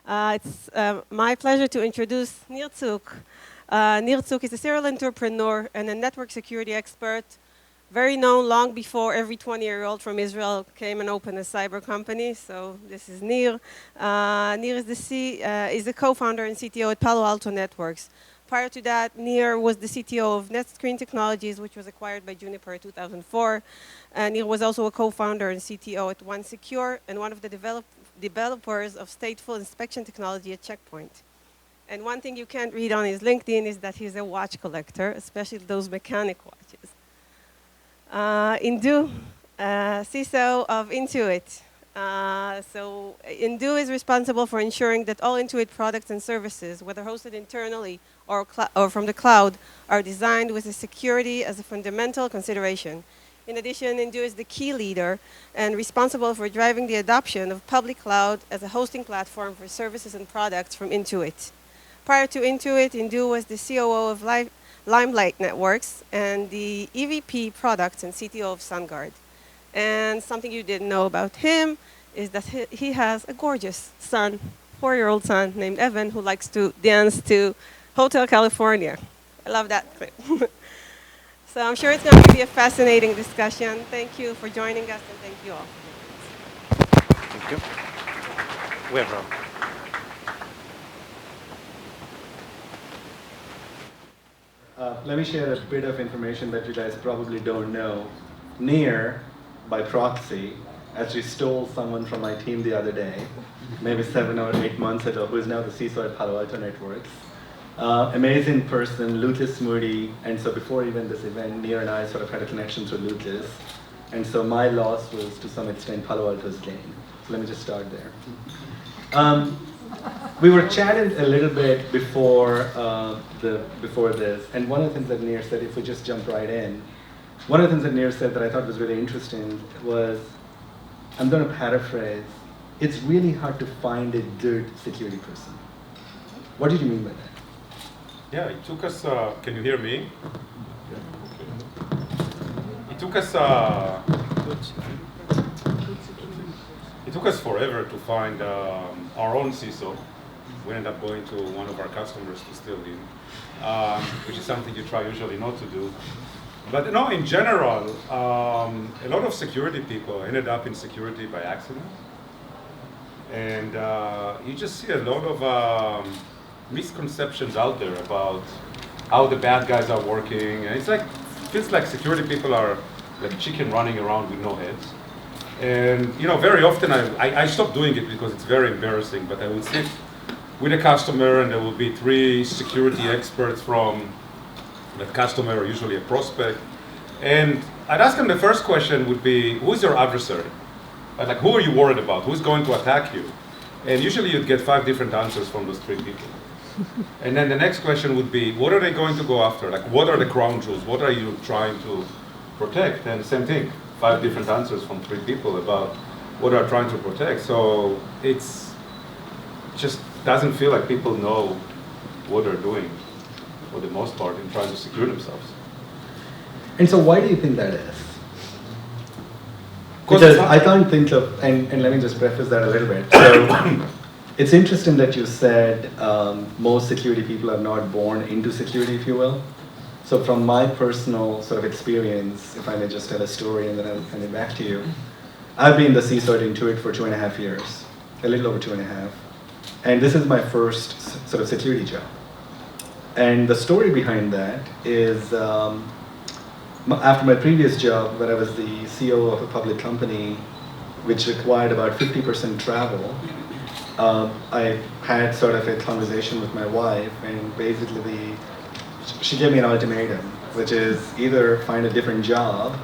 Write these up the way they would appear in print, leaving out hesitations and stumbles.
It's my pleasure to introduce Nir Tzuk. Nir Tzuk is a serial entrepreneur and a network security expert, very known long before every 20-year-old from Israel came and opened a cyber company. So this is Nir. Nir is the co-founder and CTO at Palo Alto Networks. Prior to that, Nir was the CTO of NetScreen Technologies, which was acquired by Juniper in 2004. Nir was also a co-founder and CTO at OneSecure and one of the developers of stateful inspection technology at Checkpoint. And one thing you can't read on his LinkedIn is that he's a watch collector, especially those mechanic watches. Indu, CISO of Intuit. So Indu is responsible for ensuring that all Intuit products and services, whether hosted internally or from the cloud, are designed with the security as a fundamental consideration. In addition, Indu is the key leader and responsible for driving the adoption of public cloud as a hosting platform for services and products from Intuit. Prior to Intuit, Indu was the COO of Limelight Networks and the EVP products and CTO of SunGuard. And something you didn't know about him is that he has a gorgeous son, 4-year-old son named Evan, who likes to dance to Hotel California. I love that clip. So I'm sure it's going to be a fascinating discussion. Thank you for joining us, and thank you all. Thank you. We have Let me share a bit of information that you guys probably don't know. Nir, by proxy, actually stole someone from my team the other day, maybe 7 or 8 months ago, who is now the CISO at Palo Alto Networks. Amazing person, Lucas Moody, and so before even this event, Nir and I sort of had a connection through Lucas, and so my loss was to some extent Palo Alto's gain. So let me just start there. We were chatting a little bit before this, and one of the things that Nir said, if we just jump right in, one of the things that Nir said that I thought was really interesting was, I'm going to paraphrase, it's really hard to find a good security person. What did you mean by that? Yeah, it took us, can you hear me? It took us forever to find our own CISO. We ended up going to one of our customers to steal him, which is something you try usually not to do. But no, in general, a lot of security people ended up in security by accident. And you just see a lot of misconceptions out there about how the bad guys are working. And it's like, feels like security people are like chicken running around with no heads. And very often I stopped doing it because it's very embarrassing, but I would sit with a customer and there will be 3 security experts from that customer, or usually a prospect. And I'd ask them, the first question would be, who is your adversary? Like, who are you worried about? Who's going to attack you? And usually you'd get 5 different answers from those 3 people. And then the next question would be, what are they going to go after? Like, what are the crown jewels? What are you trying to protect? And same thing, 5 different answers from 3 people about what they are trying to protect. So it's just doesn't feel like people know what they're doing, for the most part, in trying to secure themselves. And so why do you think that is? Because I can't think of, and let me just preface that a little bit. So it's interesting that you said most security people are not born into security, if you will. So from my personal sort of experience, if I may just tell a story and then I'll hand it back to you. I've been the CISO at Intuit for 2.5 years, a little over 2.5. And this is my first sort of security job. And the story behind that is, after my previous job, where I was the CEO of a public company, which required about 50% travel, I had sort of a conversation with my wife, and basically she gave me an ultimatum, which is either find a different job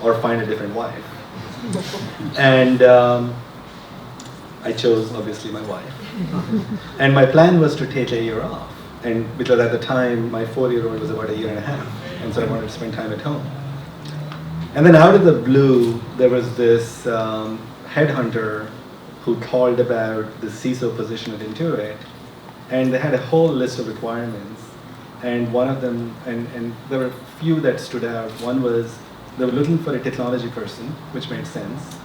or find a different wife. And I chose, obviously, my wife. And my plan was to take a year off, and because at the time, my 4-year-old was about 1.5 years, and so I wanted to spend time at home. And then out of the blue, there was this headhunter who called about the CISO position at Intuit, and they had a whole list of requirements. And one of them, and there were a few that stood out. One was they were looking for a technology person, which made sense.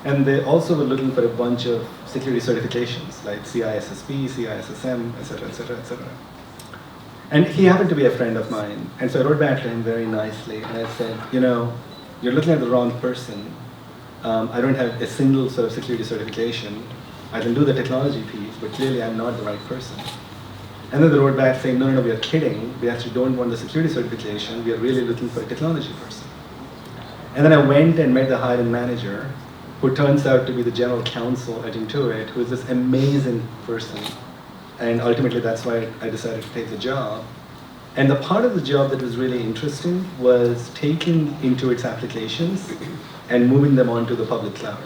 And they also were looking for a bunch of security certifications, like CISSP, CISSM, et cetera, et cetera, et cetera. And he happened to be a friend of mine. And so I wrote back to him very nicely. And I said, you know, you're looking at the wrong person. I don't have a single sort of security certification. I can do the technology piece, but clearly I'm not the right person. And then they wrote back saying, no, we are kidding. We actually don't want the security certification. We are really looking for a technology person. And then I went and met the hiring manager, who turns out to be the general counsel at Intuit, who is this amazing person. And ultimately, that's why I decided to take the job. And the part of the job that was really interesting was taking Intuit's applications and moving them onto the public cloud.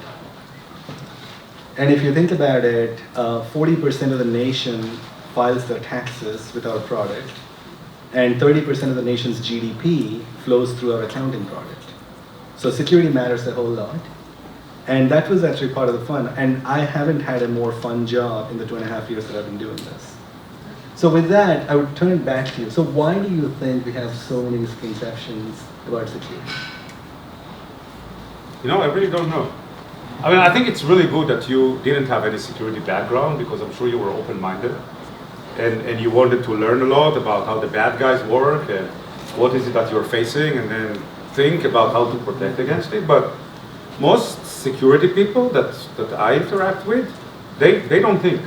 And if you think about it, 40% of the nation files their taxes with our product, and 30% of the nation's GDP flows through our accounting product. So security matters a whole lot. And that was actually part of the fun. And I haven't had a more fun job in the 2.5 years that I've been doing this. So with that, I would turn it back to you. So why do you think we have so many misconceptions about security? You know, I really don't know. I mean, I think it's really good that you didn't have any security background, because I'm sure you were open-minded. And you wanted to learn a lot about how the bad guys work and what is it that you're facing, and then think about how to protect against it. But most security people that I interact with, they don't think.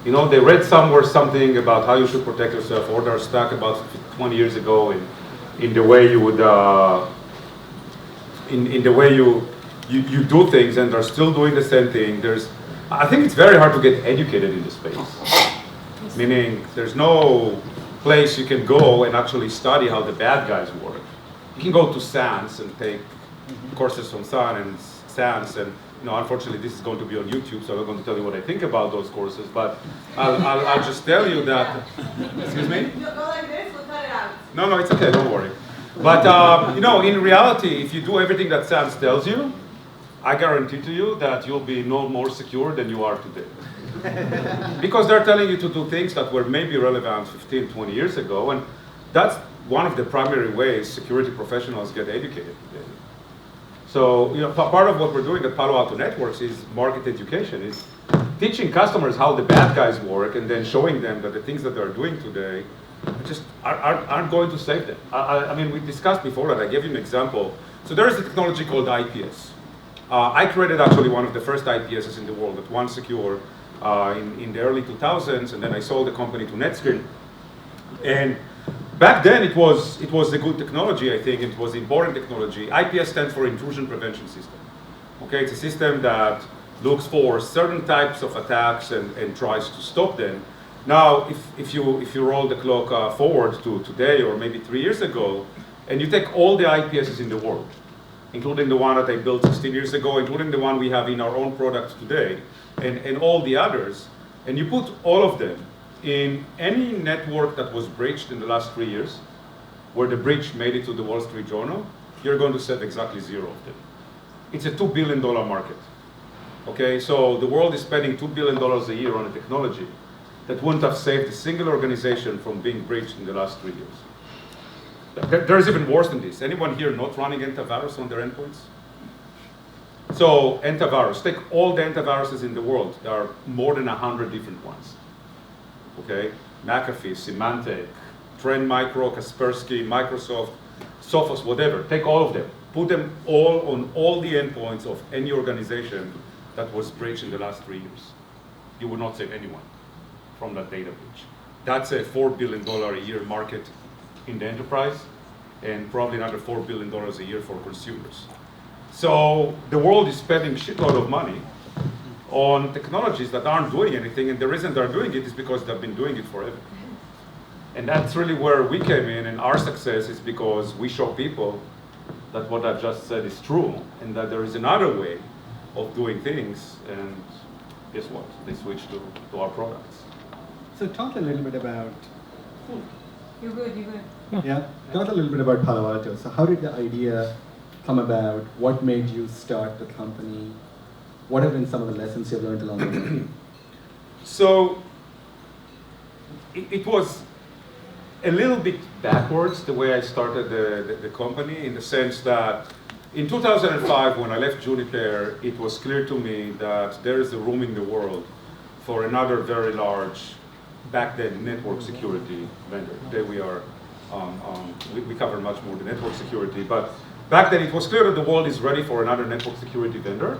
You know, they read somewhere something about how you should protect yourself, or they're stuck about 20 years ago in the way you would, in the way you do things, and they're still doing the same thing. I think it's very hard to get educated in this space. Meaning, there's no place you can go and actually study how the bad guys work. You can go to SANS and take courses from SANS, and you know, unfortunately, this is going to be on YouTube, so I'm not going to tell you what I think about those courses. But I'll just tell you that. Excuse me? Go like this, we'll cut it out. No, it's okay. Don't worry. But you know, in reality, if you do everything that SANS tells you, I guarantee to you that you'll be no more secure than you are today. Because they're telling you to do things that were maybe relevant 15, 20 years ago, and that's one of the primary ways security professionals get educated today. So, you know, part of what we're doing at Palo Alto Networks is market education, is teaching customers how the bad guys work, and then showing them that the things that they're doing today just aren't going to save them. I mean, we discussed before that. I gave you an example. So there is a technology called IPS. I created actually one of the first IPSs in the world at OneSecure in the early 2000s, and then I sold the company to NetScreen. And back then it was a good technology, I think. It was important technology. IPS stands for Intrusion Prevention System. Okay, it's a system that looks for certain types of attacks and tries to stop them. Now, if you roll the clock forward to today, or maybe 3 years ago, and you take all the IPSs in the world, including the one that I built 16 years ago, including the one we have in our own product today, and all the others, and you put all of them in any network that was breached in the last 3 years, where the breach made it to the Wall Street Journal, you're going to save exactly 0 of them. It's a $2 billion market. Okay, so the world is spending $2 billion a year on a technology that wouldn't have saved a single organization from being breached in the last 3 years. There's even worse than this. Anyone here not running antivirus on their endpoints? So antivirus, take all the antiviruses in the world. There are more than 100 different ones. Okay, McAfee, Symantec, Trend Micro, Kaspersky, Microsoft, Sophos, whatever. Take all of them. Put them all on all the endpoints of any organization that was breached in the last 3 years. You would not save anyone from that data breach. That's a $4 billion a year market in the enterprise, and probably another $4 billion a year for consumers. So the world is spending a shitload of money on technologies that aren't doing anything, and the reason they're doing it is because they've been doing it forever. And that's really where we came in, and our success is because we show people that what I've just said is true, and that there is another way of doing things, and guess what? They switch to our products. So talk a little bit about... You're good. Yeah, talk a little bit about Palo Alto. So how did the idea come about? What made you start the company? What have been some of the lessons you've learned along the way? So it was a little bit backwards the way I started the company, in the sense that in 2005, when I left Juniper, it was clear to me that there is a room in the world for another very large, back then, network security vendor. Today we are, we cover much more than network security, but back then it was clear that the world is ready for another network security vendor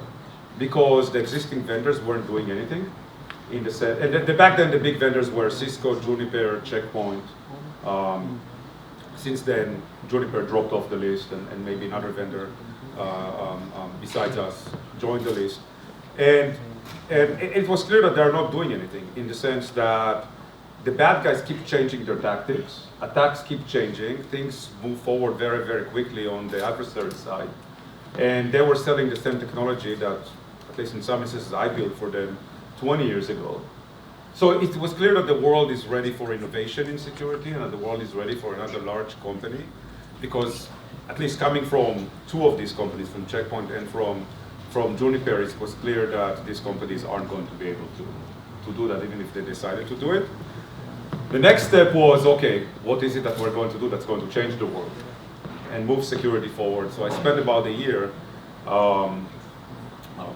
because the existing vendors weren't doing anything. In the set, and back then the big vendors were Cisco, Juniper, Check Point. Since then, Juniper dropped off the list, and maybe another vendor besides us joined the list. And it was clear that they're not doing anything, in the sense that the bad guys keep changing their tactics, attacks keep changing, things move forward very, very quickly on the adversary side. And they were selling the same technology that, at least in some instances, I built for them 20 years ago. So it was clear that the world is ready for innovation in security, and that the world is ready for another large company, because at least coming from two of these companies, from Check Point and from Juniper, it was clear that these companies aren't going to be able to do that, even if they decided to do it. The next step was, okay, what is it that we're going to do that's going to change the world and move security forward? So I spent about a year,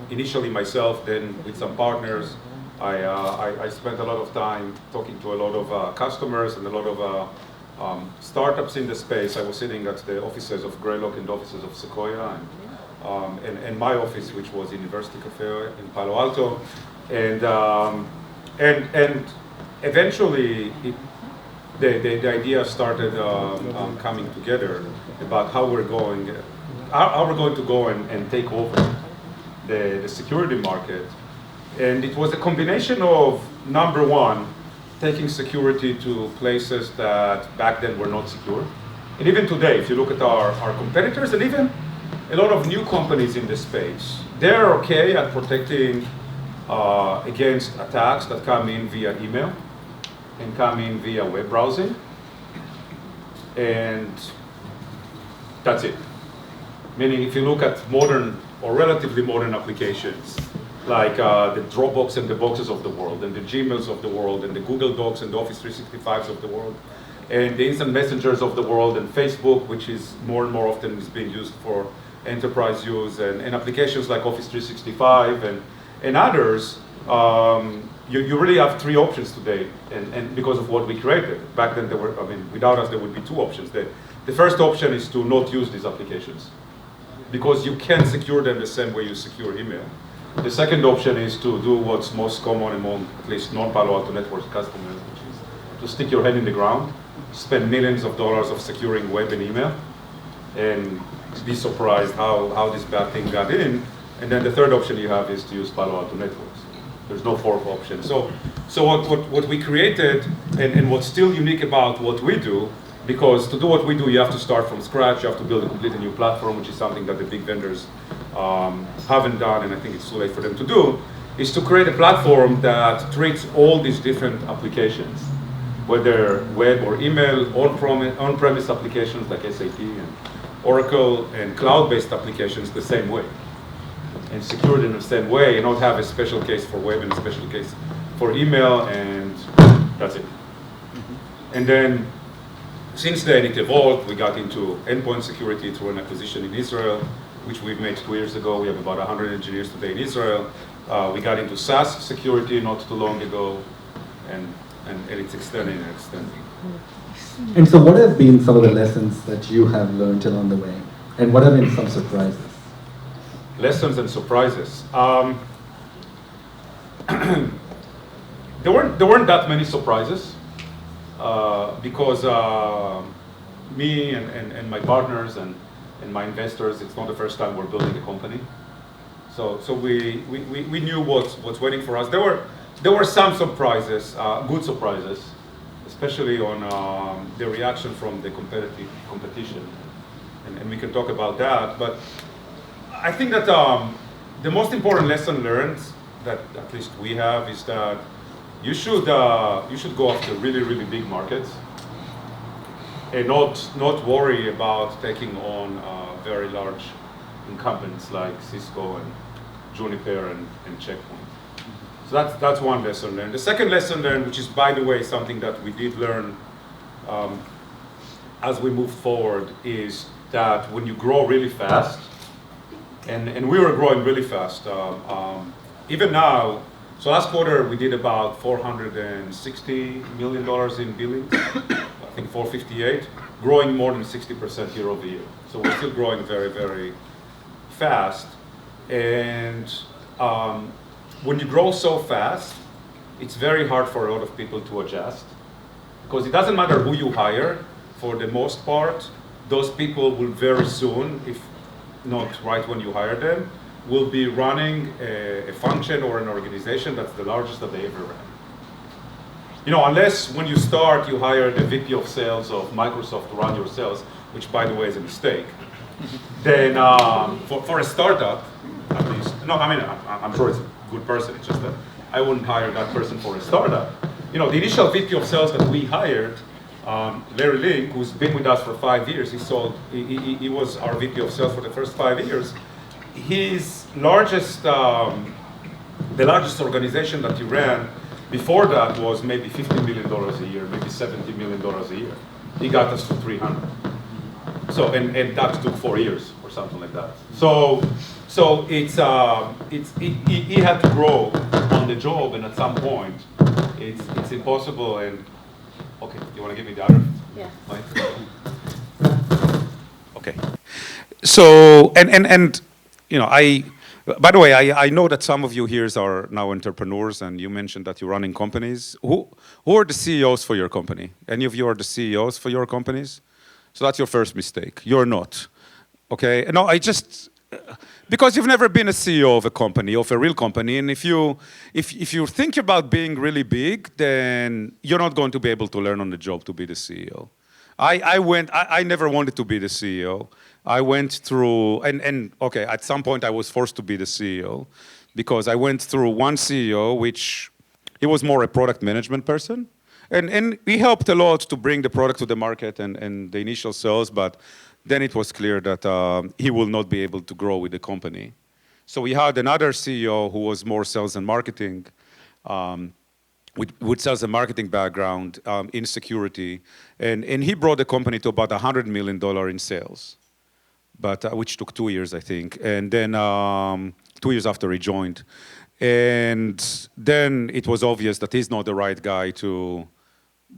initially myself, then with some partners. I spent a lot of time talking to a lot of customers and a lot of startups in the space. I was sitting at the offices of Greylock and the offices of Sequoia, and my office, which was University Cafe in Palo Alto, and eventually the idea started coming together about how we're going to go and take over the security market. And it was a combination of, number one, taking security to places that back then were not secure. And even today, if you look at our competitors, and even a lot of new companies in this space, they're okay at protecting against attacks that come in via email and come in via web browsing. And that's it. Meaning, if you look at modern or relatively modern applications, like the Dropbox and the Boxes of the world, and the Gmails of the world, and the Google Docs and the Office 365s of the world, and the instant messengers of the world, and Facebook, which is more and more often is being used for enterprise use, and applications like Office 365 and others, you really have three options today, and because of what we created. Back then, there were, I mean, without us, there would be two options. The first option is to not use these applications, because you can't secure them the same way you secure email. The second option is to do what's most common among at least non-Palo Alto Networks customers, which is to stick your head in the ground, spend millions of dollars of securing web and email, and be surprised how this bad thing got in. And then the third option you have is to use Palo Alto Networks. There's no fourth option. So what we created, and what's still unique about what we do, because to do what we do, you have to start from scratch. You have to build a completely new platform, which is something that the big vendors haven't done, and I think it's too late for them to do, is to create a platform that treats all these different applications, whether web or email, on-premise applications like SAP and Oracle, and cloud-based applications the same way, and secured in the same way, and not have a special case for web and a special case for email, and that's it. And then, since then, it evolved. We got into endpoint security through an acquisition in Israel, which we've made 2 years ago. We have about 100 engineers today in Israel. We got into SaaS security not too long ago, and it's extending and extending. And so what have been some of the lessons that you have learned along the way? And what have been some surprises? Lessons and surprises. There weren't that many surprises, because me and my partners and my investors, it's not the first time we're building a company. So we knew what's waiting for us. There were some surprises, good surprises, especially on the reaction from the competition, and we can talk about that. But I think that the most important lesson learned that at least we have is that you should go after really, really big markets, and not worry about taking on very large incumbents like Cisco and Juniper and Check Point. So that's one lesson learned. The second lesson learned, which is, by the way, something that we did learn as we move forward, is that when you grow really fast, and we were growing really fast. Even now, so last quarter we did about $460 million in billings. I think 458, growing more than 60% year over year. So we're still growing very, very fast. And when you grow so fast, it's very hard for a lot of people to adjust. Because it doesn't matter who you hire, for the most part, those people will very soon, if not right when you hire them, will be running a function or an organization that's the largest that they ever ran. You know, unless when you start, you hire the VP of sales of Microsoft to run your sales, which by the way is a mistake, then for a startup, at least, no, I mean, I'm sure it's a good person, it's just that I wouldn't hire that person for a startup. You know, the initial VP of sales that we hired, Larry Link, who's been with us for 5 years, he was our VP of sales for the first 5 years. His largest, the largest organization that he ran before that was maybe $50 million a year, maybe $70 million a year. He got us to 300. So, and that took 4 years or something like that. So he had to grow on the job, and at some point, it's impossible. And okay, you want to give me the other? Yeah. Okay. So and you know, by the way, I know that some of you here are now entrepreneurs, and you mentioned that you're running companies. Who are the CEOs for your company? Any of you are the CEOs for your companies? So that's your first mistake. You're not. Okay? No, because you've never been a CEO of a company, of a real company, and if you think about being really big, then you're not going to be able to learn on the job to be the CEO. I never wanted to be the CEO. I went through, and okay, at some point I was forced to be the CEO because I went through one CEO, which he was more a product management person. And he helped a lot to bring the product to the market and the initial sales, but then it was clear that he will not be able to grow with the company. So we had another CEO who was more sales and marketing, with sales and marketing background in security, and he brought the company to about $100 million in sales, but which took 2 years, I think, and then 2 years after he joined. And then it was obvious that he's not the right guy to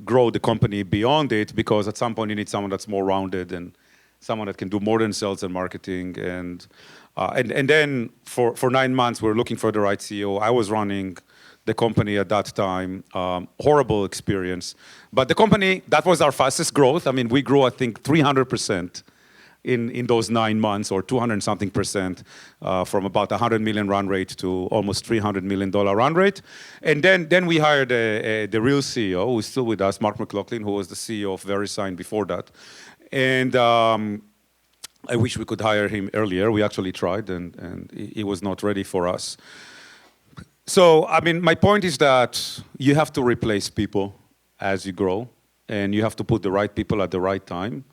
grow the company beyond it, because at some point you need someone that's more rounded and someone that can do more than sales and marketing. And then for 9 months we were looking for the right CEO. I was running the company at that time. Horrible experience. But the company, that was our fastest growth. I mean, we grew, I think, 300% in those 9 months, or 200 something percent, from about 100 million run rate to almost $300 million run rate. And then we hired the real CEO, who's still with us, Mark McLaughlin, who was the CEO of VeriSign before that. And I wish we could hire him earlier. We actually tried, and he was not ready for us. So, I mean, my point is that you have to replace people as you grow, and you have to put the right people at the right time.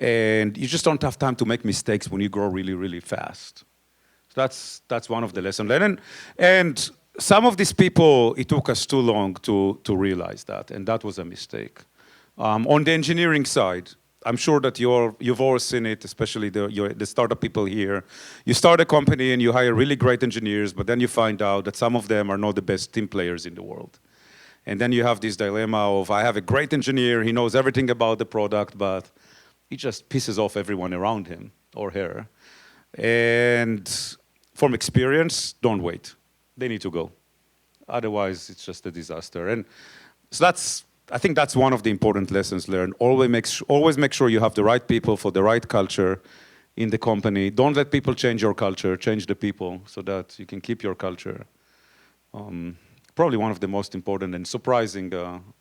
And you just don't have time to make mistakes when you grow really, really fast. So that's one of the lessons learned. And some of these people, it took us too long to realize that, and that was a mistake. On the engineering side, I'm sure that you've all seen it, especially the startup people here. You start a company and you hire really great engineers, but then you find out that some of them are not the best team players in the world. And then you have this dilemma of, I have a great engineer, he knows everything about the product, but he just pisses off everyone around him or her. And from experience, don't wait. They need to go. Otherwise, it's just a disaster. And so I think that's one of the important lessons learned. Always make sure you have the right people for the right culture in the company. Don't let people change your culture, change the people so that you can keep your culture. Probably one of the most important and surprising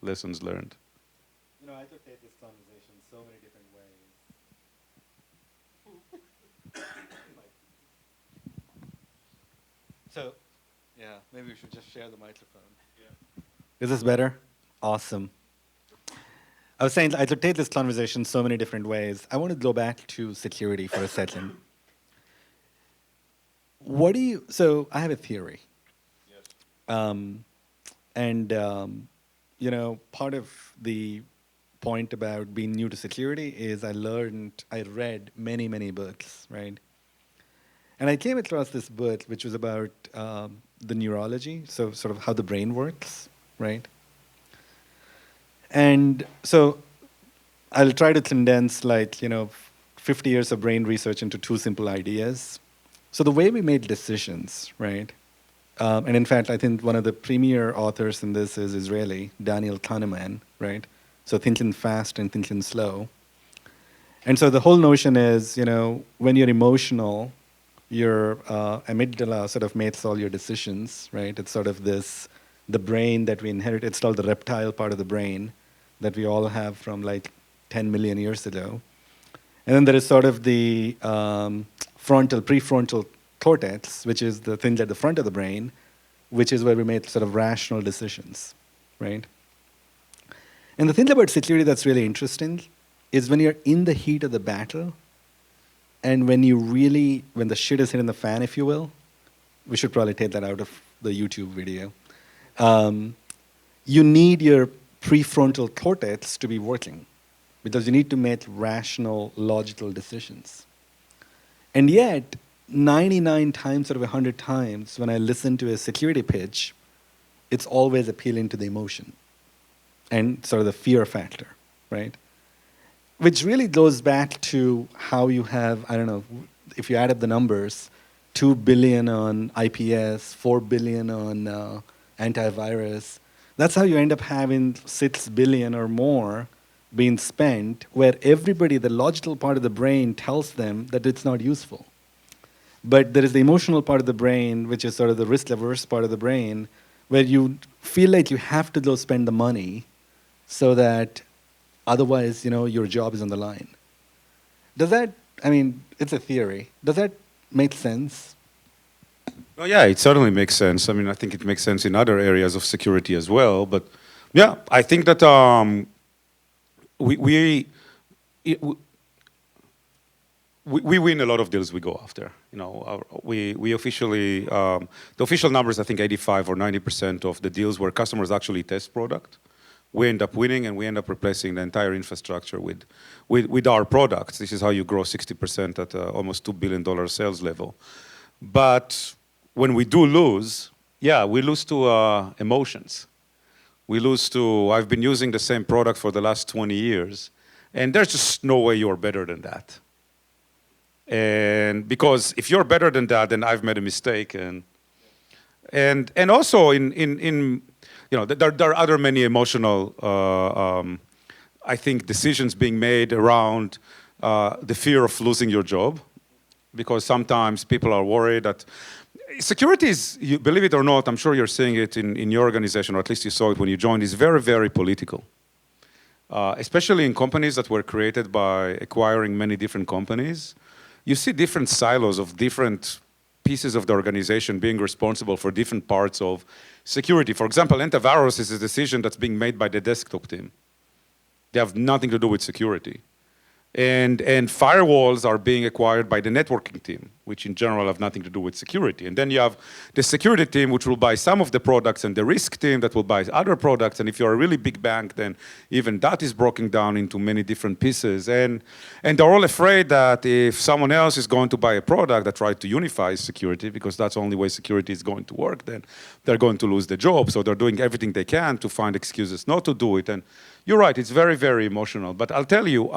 lessons learned. You know, I could take this conversation so many different ways. So, yeah, maybe we should just share the microphone. Yeah. Is this better? Awesome. I was saying I could take this conversation so many different ways. I want to go back to security for a second. So I have a theory. Yes. You know, part of the point about being new to security is I read many, many books, right? And I came across this book, which was about the neurology, so sort of how the brain works, right? And so I'll try to condense 50 years of brain research into two simple ideas. So the way we make decisions, right? And in fact, I think one of the premier authors in this is Israeli, Daniel Kahneman, right? So thinking fast and thinking slow. And so the whole notion is, when you're emotional, your amygdala sort of makes all your decisions, right? It's sort of the brain that we inherit. It's called the reptile part of the brain that we all have from 10 million years ago. And then there is sort of the prefrontal cortex, which is the thing at the front of the brain, which is where we make sort of rational decisions, right? And the thing about security that's really interesting is when you're in the heat of the battle, and when the shit is hitting the fan, if you will, we should probably take that out of the YouTube video. You need your prefrontal cortex to be working because you need to make rational, logical decisions. And yet, 99 times out of 100 times when I listen to a security pitch, it's always appealing to the emotion and sort of the fear factor, right? Which really goes back to how you have, I don't know, if you add up the numbers, 2 billion on IPS, 4 billion on antivirus. That's how you end up having 6 billion or more being spent, where everybody, the logical part of the brain tells them that it's not useful. But there is the emotional part of the brain, which is sort of the risk-averse part of the brain, where you feel like you have to go spend the money so that otherwise, your job is on the line. Does that, it's a theory. Does that make sense? Oh, yeah, it certainly makes sense. I think it makes sense in other areas of security as well. But yeah, I think that we win a lot of deals we go after. We officially, the official numbers, I think 85 or 90% of the deals where customers actually test product, we end up winning, and we end up replacing the entire infrastructure with our products. This is how you grow 60% at almost $2 billion sales level. But when we do lose, we lose to emotions. We lose to, I've been using the same product for the last 20 years, and there's just no way you're better than that. And because if you're better than that, then I've made a mistake. And also there are other many emotional, I think, decisions being made around the fear of losing your job, because sometimes people are worried that security is, you believe it or not, I'm sure you're seeing it in your organization, or at least you saw it when you joined, is very, very political. Especially in companies that were created by acquiring many different companies. You see different silos of different pieces of the organization being responsible for different parts of security. For example, antivirus is a decision that's being made by the desktop team. They have nothing to do with security. And firewalls are being acquired by the networking team, which in general have nothing to do with security. And then you have the security team, which will buy some of the products, and the risk team that will buy other products. And if you're a really big bank, then even that is broken down into many different pieces. And they're all afraid that if someone else is going to buy a product that tries to unify security, because that's the only way security is going to work, then they're going to lose the job. So they're doing everything they can to find excuses not to do it. And you're right, it's very, very emotional. But I'll tell you,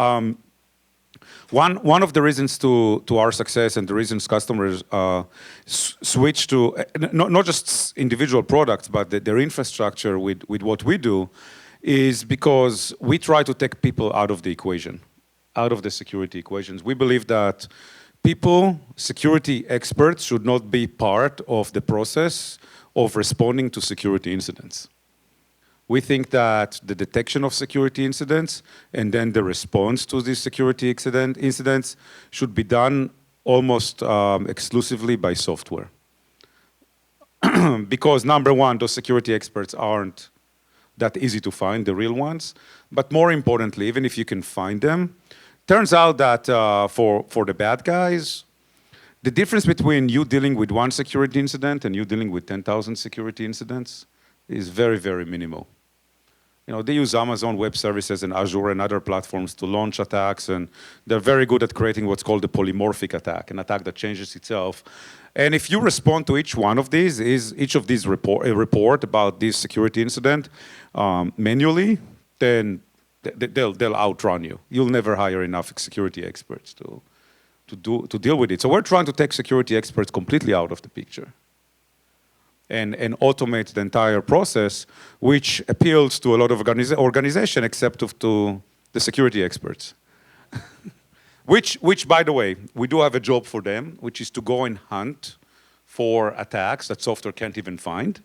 one of the reasons to our success and the reasons customers switch to not just individual products, but their infrastructure with what we do, is because we try to take people out of the equation, out of the security equations. We believe that people, security experts, should not be part of the process of responding to security incidents. We think that the detection of security incidents and then the response to these security incidents should be done almost exclusively by software. Because number one, those security experts aren't that easy to find, the real ones. But more importantly, even if you can find them, turns out that for the bad guys, the difference between you dealing with one security incident and you dealing with 10,000 security incidents is very, very minimal. They use Amazon Web Services and Azure and other platforms to launch attacks, and they're very good at creating what's called a polymorphic attack, an attack that changes itself. And if you respond to each one of these, each of these report about this security incident manually, then they'll outrun you. You'll never hire enough security experts to deal with it. So we're trying to take security experts completely out of the picture and automate the entire process, which appeals to a lot of organization except to the security experts. which, by the way, we do have a job for them, which is to go and hunt for attacks that software can't even find.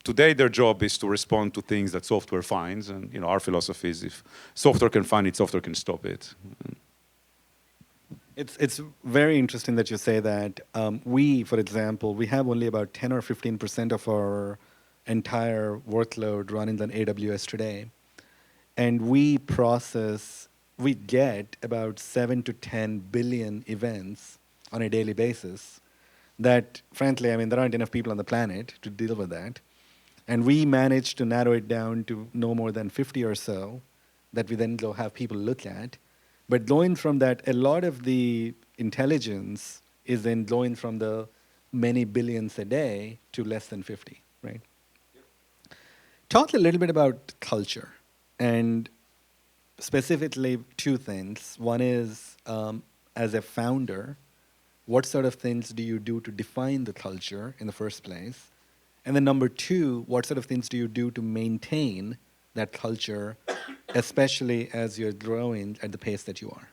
Today, their job is to respond to things that software finds, and our philosophy is if software can find it, software can stop it. It's very interesting that you say that. We, for example, we have only about 10 or 15% of our entire workload running on AWS today. And we get about 7 to 10 billion events on a daily basis that, frankly, there aren't enough people on the planet to deal with that. And we managed to narrow it down to no more than 50 or so that we then go have people look at. But going from that, a lot of the intelligence is then going from the many billions a day to less than 50, right? Yep. Talk a little bit about culture, and specifically two things. One is, as a founder, what sort of things do you do to define the culture in the first place? And then number two, what sort of things do you do to maintain that culture, especially as you're growing at the pace that you are?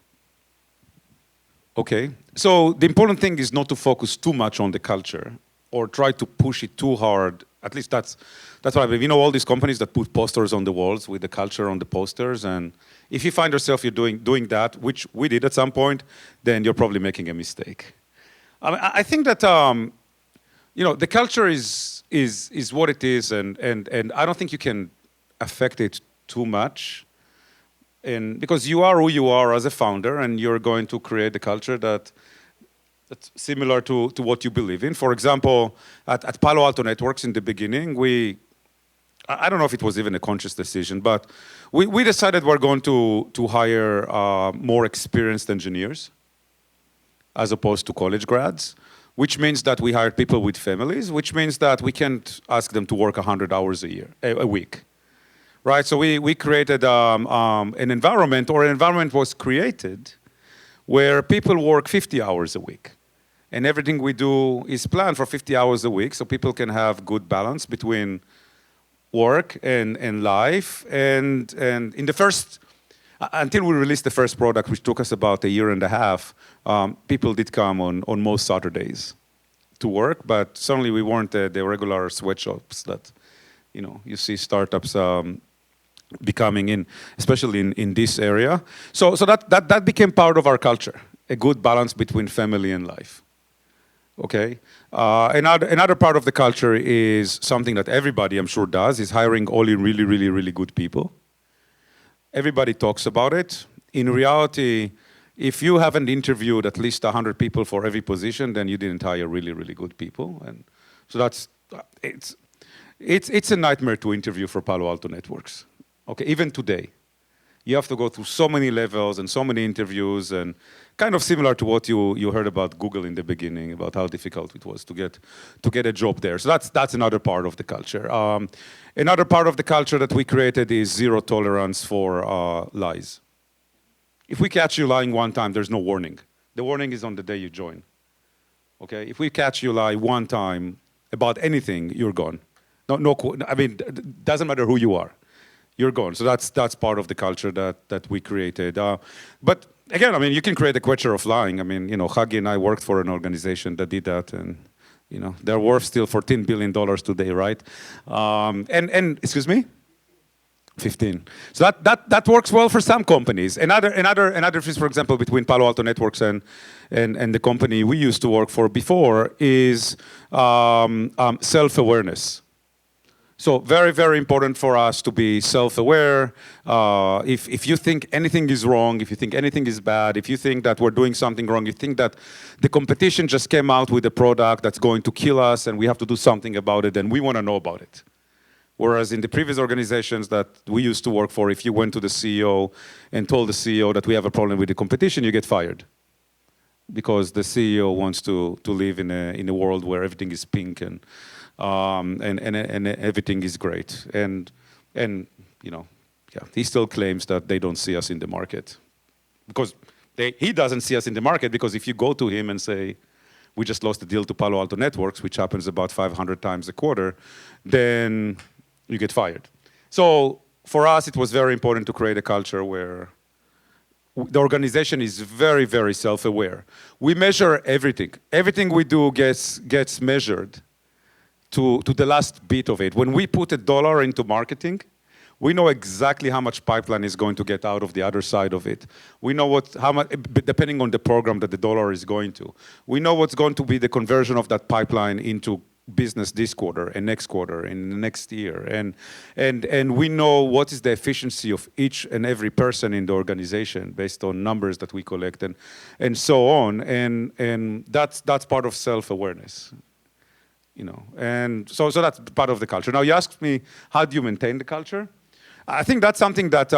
Okay, so the important thing is not to focus too much on the culture or try to push it too hard. At least that's what I believe. All these companies that put posters on the walls with the culture on the posters, and if you find yourself you're doing that, which we did at some point, then you're probably making a mistake. I think that the culture is what it is, and I don't think you can affect it too much, and because you are who you are as a founder, and you're going to create a culture that's similar to what you believe in. For example, at Palo Alto Networks in the beginning, I don't know if it was even a conscious decision, but we decided we're going to hire more experienced engineers as opposed to college grads, which means that we hired people with families, which means that we can't ask them to work 100 hours a week. Right, so we created an environment, or an environment was created where people work 50 hours a week. And everything we do is planned for 50 hours a week, so people can have good balance between work and life. And in the first, until we released the first product, which took us about a year and a half, people did come on most Saturdays to work, but certainly we weren't the regular sweatshops that you see startups becoming in, especially in this area. So that became part of our culture, a good balance between family and life. Okay. Another part of the culture is something that everybody, I'm sure, does, is hiring only really, really, really good people. Everybody talks about it. In reality, if you haven't interviewed at least 100 people for every position, then you didn't hire really, really good people. And so it's a nightmare to interview for Palo Alto Networks. Okay, even today. You have to go through so many levels and so many interviews, and kind of similar to what you heard about Google in the beginning, about how difficult it was to get a job there. So that's another part of the culture. Another part of the culture that we created is zero tolerance for lies. If we catch you lying one time, there's no warning. The warning is on the day you join. Okay, if we catch you lie one time about anything, you're gone. It doesn't matter who you are. You're gone. So that's part of the culture that we created. But again, you can create a culture of lying. Hagi and I worked for an organization that did that, and they're worth still $14 billion today, right? And excuse me, 15. So that works well for some companies. Another difference, for example, between Palo Alto Networks and the company we used to work for before is self-awareness. So very, very important for us to be self-aware. If you think anything is wrong, if you think anything is bad, if you think that we're doing something wrong, you think that the competition just came out with a product that's going to kill us and we have to do something about it, then we want to know about it. Whereas in the previous organizations that we used to work for, if you went to the CEO and told the CEO that we have a problem with the competition, you get fired. Because the CEO wants to live in a world where everything is pink and everything is great. And you know, yeah, he still claims that they don't see us in the market. Because he doesn't see us in the market, because if you go to him and say, we just lost a deal to Palo Alto Networks, which happens about 500 times a quarter, then you get fired. So for us, it was very important to create a culture where the organization is very, very self-aware. We measure everything. Everything we do gets measured to the last bit of it. When we put $1 into marketing, we know exactly how much pipeline is going to get out of the other side of it. We know how much, depending on the program that the dollar is going to. We know what's going to be the conversion of that pipeline into business this quarter and next quarter and next year. And we know what is the efficiency of each and every person in the organization based on numbers that we collect and so on. And that's part of self-awareness. You know, and so that's part of the culture. Now you asked me, how do you maintain the culture? I think that's something that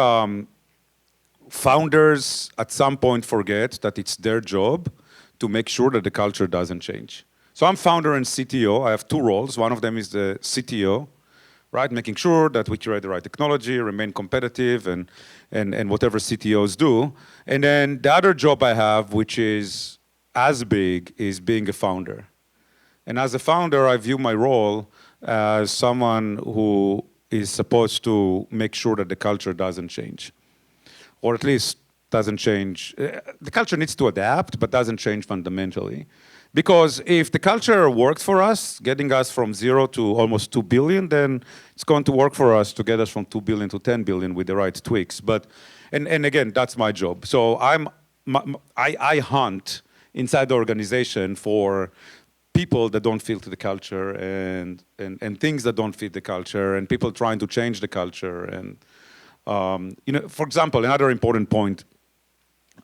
founders at some point forget, that it's their job to make sure that the culture doesn't change. So I'm founder and CTO. I have two roles. One of them is the CTO, right? Making sure that we create the right technology, remain competitive, and whatever CTOs do. And then the other job I have, which is as big, is being a founder. And as a founder, I view my role as someone who is supposed to make sure that the culture doesn't change, or at least doesn't change. The culture needs to adapt, but doesn't change fundamentally. Because if the culture works for us, getting us from 0 to almost 2 billion, then it's going to work for us to get us from 2 billion to 10 billion with the right tweaks. But, and again, that's my job. So I hunt inside the organization for people that don't fit the culture and things that don't fit the culture and people trying to change the culture. And, you know, for example, another important point,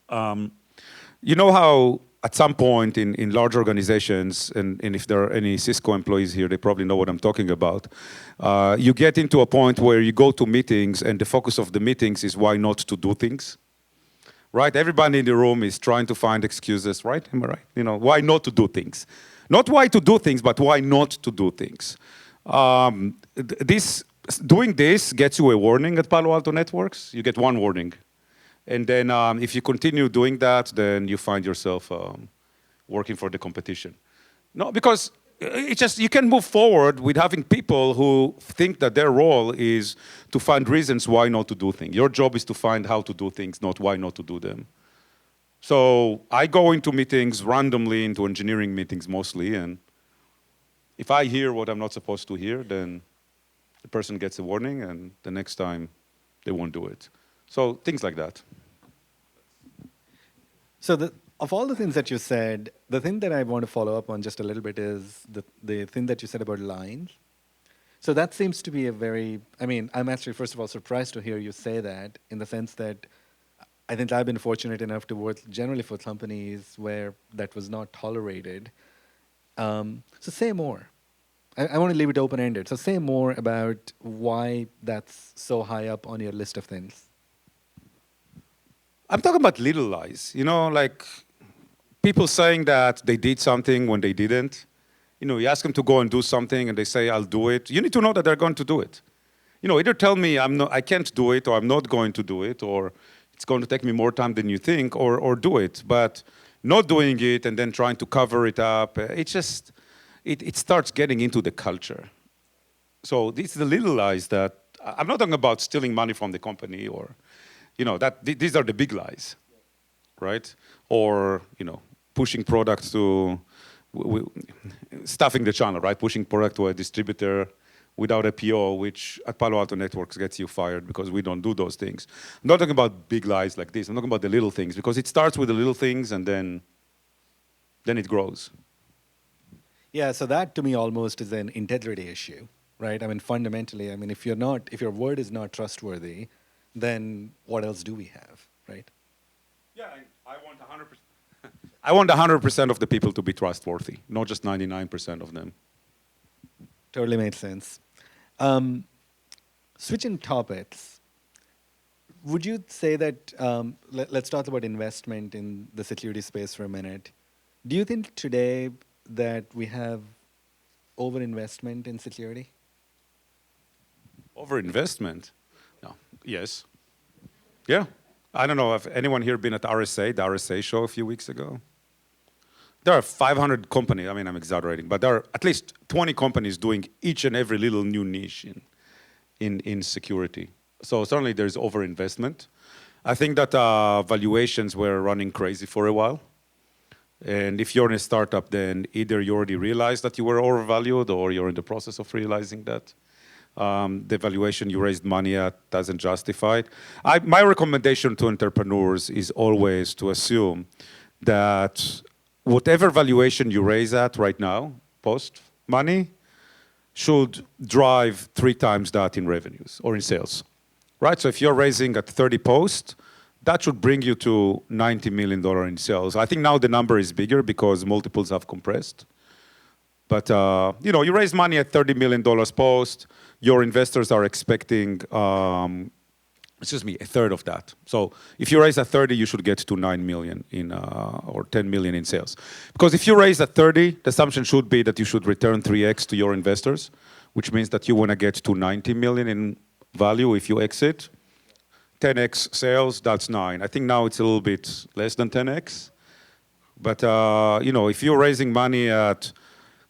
you know how at some point in large organizations, and if there are any Cisco employees here, they probably know what I'm talking about, you get into a point where you go to meetings and the focus of the meetings is why not to do things. Right? Everybody in the room is trying to find excuses, right? Am I right? You know, why not to do things? Not why to do things, but why not to do things. Doing this gets you a warning at Palo Alto Networks. You get one warning. And then if you continue doing that, then you find yourself working for the competition. No, because it's just, you can move forward with having people who think that their role is to find reasons why not to do things. Your job is to find how to do things, not why not to do them. So I go into meetings randomly, into engineering meetings mostly, and if I hear what I'm not supposed to hear, then the person gets a warning, and the next time they won't do it. So things like that. So of all the things that you said, the thing that I want to follow up on just a little bit is the thing that you said about lines. So that seems to be a very, I mean, I'm actually, first of all, surprised to hear you say that, in the sense that I think I've been fortunate enough to work generally for companies where that was not tolerated. So say more. I want to leave it open-ended. So say more about why that's so high up on your list of things. I'm talking about little lies. You know, like people saying that they did something when they didn't. You know, you ask them to go and do something and they say, I'll do it. You need to know that they're going to do it. You know, either tell me I can't do it, or I'm not going to do it, or it's going to take me more time than you think, or do it. But not doing it and then trying to cover it up, it starts getting into the culture. So these are the little lies that, I'm not talking about stealing money from the company, or, you know, these are the big lies, right? Or, you know, pushing products to, stuffing the channel, right? Pushing product to a distributor without a PO, which at Palo Alto Networks gets you fired because we don't do those things. I'm not talking about big lies like this. I'm talking about the little things, because it starts with the little things and then it grows. Yeah, so that to me almost is an integrity issue, right? I mean, fundamentally, I mean, if your word is not trustworthy, then what else do we have, right? Yeah, I want 100%. I want 100% of the people to be trustworthy, not just 99% of them. Totally makes sense. Switching topics, would you say that, let's talk about investment in the security space for a minute. Do you think today that we have overinvestment in security? Overinvestment? No. Yes. Yeah. I don't know if anyone here been at RSA, the RSA show a few weeks ago. There are 500 companies, I mean, I'm exaggerating, but there are at least 20 companies doing each and every little new niche in security. So certainly there's overinvestment. I think that valuations were running crazy for a while. And if you're in a startup, then either you already realized that you were overvalued or you're in the process of realizing that. The valuation you raised money at doesn't justify it. My recommendation to entrepreneurs is always to assume that whatever valuation you raise at right now, post money, should drive 3 times that in revenues or in sales, right? So if you're raising at 30 post, that should bring you to $90 million in sales. I think now the number is bigger because multiples have compressed. But you raise money at $30 million post, your investors are expecting, a third of that. So if you raise at 30, you should get to 9 million or 10 million in sales. Because if you raise at 30, the assumption should be that you should return 3x to your investors, which means that you want to get to 90 million in value if you exit. 10x sales, that's 9. I think now it's a little bit less than 10x. But if you're raising money at,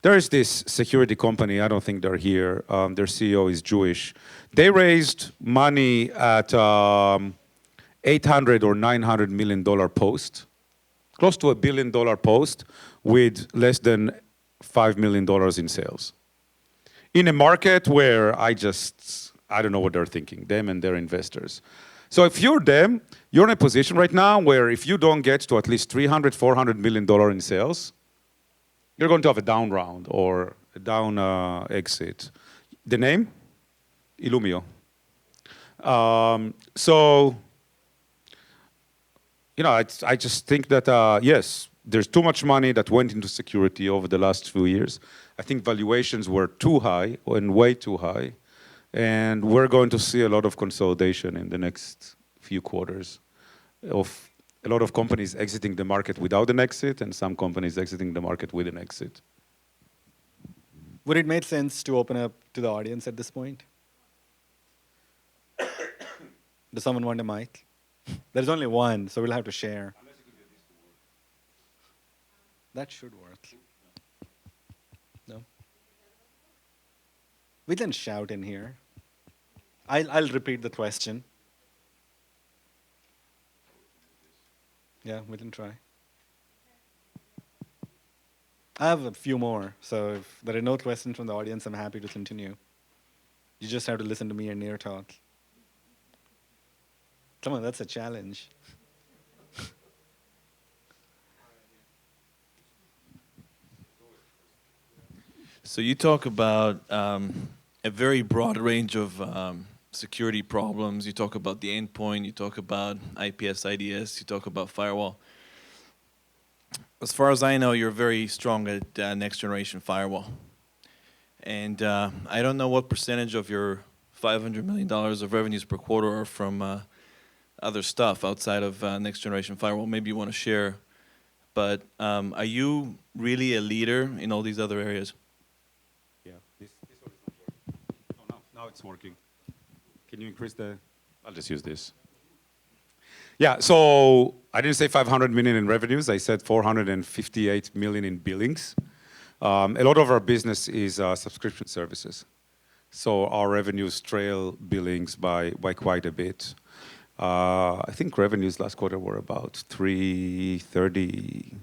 there is this security company, I don't think they're here, their CEO is Jewish. They raised money at $800 or $900 million post, close to $1 billion post with less than $5 million in sales. In a market where I don't know what they're thinking, them and their investors. So if you're them, you're in a position right now where if you don't get to at least $300, $400 million in sales, you're going to have a down round or a down exit. The name? Illumio. I just think that, yes, there's too much money that went into security over the last few years. I think valuations were too high and way too high. And we're going to see a lot of consolidation in the next few quarters of a lot of companies exiting the market without an exit and some companies exiting the market with an exit. Would it make sense to open up to the audience at this point? Does someone want a mic? There's only one, so we'll have to share. That should work. No? We can shout in here. I'll repeat the question. Yeah, we can try. I have a few more, so if there are no questions from the audience, I'm happy to continue. You just have to listen to me and Nir talk. Come on, that's a challenge. So you talk about a very broad range of security problems. You talk about the endpoint, you talk about IPS, IDS, you talk about firewall. As far as I know, you're very strong at next generation firewall. And I don't know what percentage of your $500 million of revenues per quarter are from other stuff outside of next generation firewall. Maybe you want to share. But are you really a leader in all these other areas? Yeah, this one is not working. Oh, now it's working. Can you increase I'll just use this. Yeah, so I didn't say 500 million in revenues. I said 458 million in billings. A lot of our business is subscription services. So our revenues trail billings by quite a bit. I think revenues last quarter were about 330,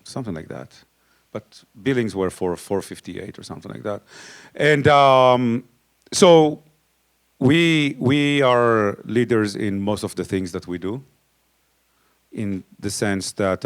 something like that. But billings were for 458 or something like that. And so we are leaders in most of the things that we do, in the sense that,